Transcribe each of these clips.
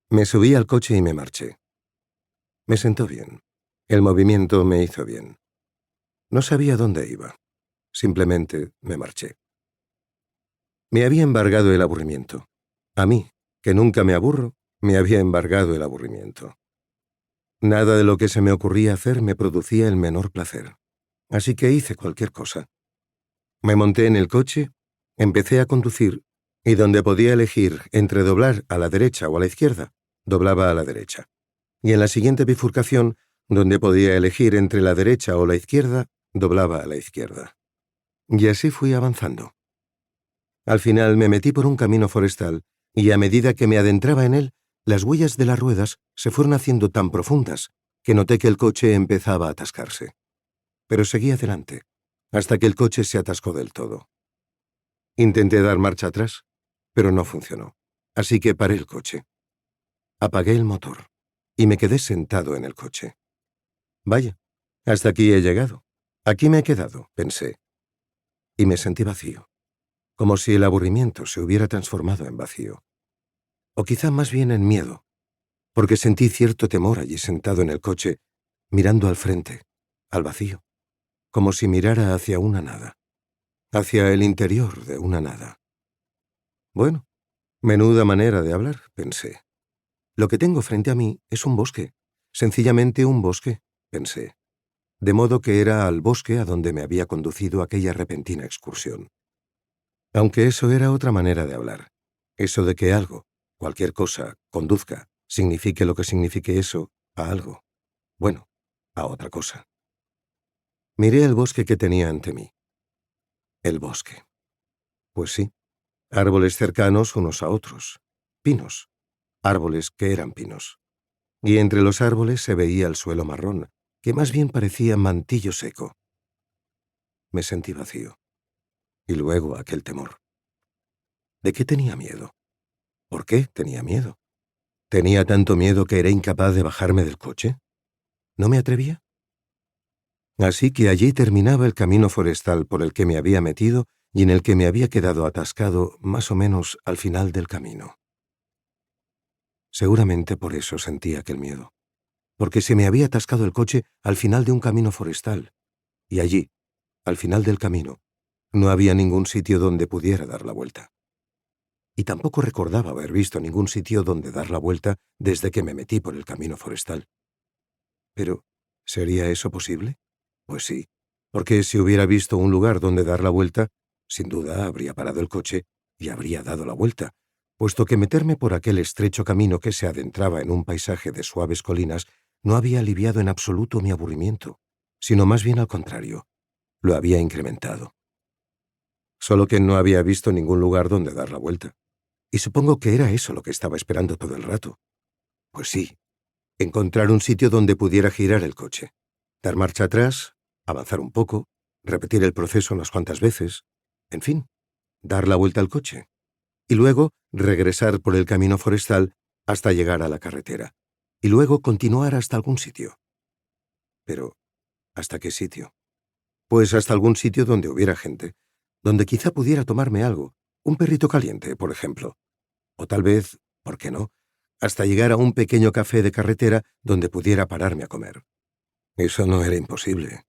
Me subí al coche y me marché. Me sentó bien. El movimiento me hizo bien. No sabía dónde iba. Simplemente me marché. Me había embargado el aburrimiento. A mí, que nunca me aburro, me había embargado el aburrimiento. Nada de lo que se me ocurría hacer me producía el menor placer. Así que hice cualquier cosa. Me monté en el coche, empecé a conducir, y donde podía elegir entre doblar a la derecha o a la izquierda, doblaba a la derecha. Y en la siguiente bifurcación, donde podía elegir entre la derecha o la izquierda, doblaba a la izquierda. Y así fui avanzando. Al final me metí por un camino forestal, y a medida que me adentraba en él, las huellas de las ruedas se fueron haciendo tan profundas que noté que el coche empezaba a atascarse. Pero seguí adelante, hasta que el coche se atascó del todo. Intenté dar marcha atrás, pero no funcionó. Así que paré el coche. Apagué el motor y me quedé sentado en el coche. Vaya, hasta aquí he llegado. Aquí me he quedado, pensé. Y me sentí vacío, como si el aburrimiento se hubiera transformado en vacío. O quizá más bien en miedo, porque sentí cierto temor allí sentado en el coche, mirando al frente, al vacío, como si mirara hacia una nada, hacia el interior de una nada. Bueno, menuda manera de hablar, pensé. Lo que tengo frente a mí es un bosque, sencillamente un bosque, pensé. De modo que era al bosque a donde me había conducido aquella repentina excursión. Aunque eso era otra manera de hablar. Eso de que algo, cualquier cosa, conduzca, signifique lo que signifique eso, a algo. Bueno, a otra cosa. Miré el bosque que tenía ante mí. El bosque. Pues sí, árboles cercanos unos a otros. Pinos. Árboles que eran pinos. Y entre los árboles se veía el suelo marrón, que más bien parecía mantillo seco. Me sentí vacío. Y luego aquel temor. ¿De qué tenía miedo? ¿Por qué tenía miedo? ¿Tenía tanto miedo que era incapaz de bajarme del coche? ¿No me atrevía? Así que allí terminaba el camino forestal por el que me había metido y en el que me había quedado atascado más o menos al final del camino. Seguramente por eso sentía aquel miedo, porque se me había atascado el coche al final de un camino forestal, y allí, al final del camino, no había ningún sitio donde pudiera dar la vuelta. Y tampoco recordaba haber visto ningún sitio donde dar la vuelta desde que me metí por el camino forestal. Pero, ¿sería eso posible? Pues sí, porque si hubiera visto un lugar donde dar la vuelta, sin duda habría parado el coche y habría dado la vuelta, puesto que meterme por aquel estrecho camino que se adentraba en un paisaje de suaves colinas no había aliviado en absoluto mi aburrimiento, sino más bien al contrario, lo había incrementado. Solo que no había visto ningún lugar donde dar la vuelta. Y supongo que era eso lo que estaba esperando todo el rato. Pues sí, encontrar un sitio donde pudiera girar el coche, dar marcha atrás, avanzar un poco, repetir el proceso unas cuantas veces, en fin, dar la vuelta al coche, y luego regresar por el camino forestal hasta llegar a la carretera, y luego continuar hasta algún sitio. Pero, ¿hasta qué sitio? Pues hasta algún sitio donde hubiera gente, donde quizá pudiera tomarme algo, un perrito caliente, por ejemplo. O tal vez, ¿por qué no?, hasta llegar a un pequeño café de carretera donde pudiera pararme a comer. Eso no era imposible.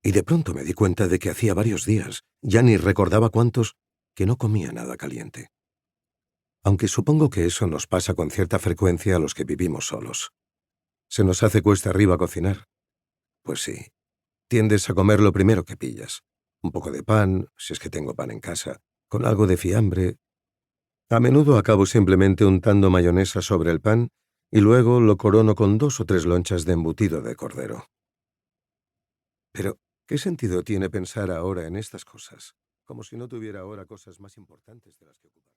Y de pronto me di cuenta de que hacía varios días, ya ni recordaba cuántos, que no comía nada caliente. Aunque supongo que eso nos pasa con cierta frecuencia a los que vivimos solos. Se nos hace cuesta arriba cocinar. Pues sí, tiendes a comer lo primero que pillas. Un poco de pan, si es que tengo pan en casa, con algo de fiambre. A menudo acabo simplemente untando mayonesa sobre el pan y luego lo corono con 2 o 3 lonchas de embutido de cordero. Pero, ¿qué sentido tiene pensar ahora en estas cosas? Como si no tuviera ahora cosas más importantes de las que ocupar.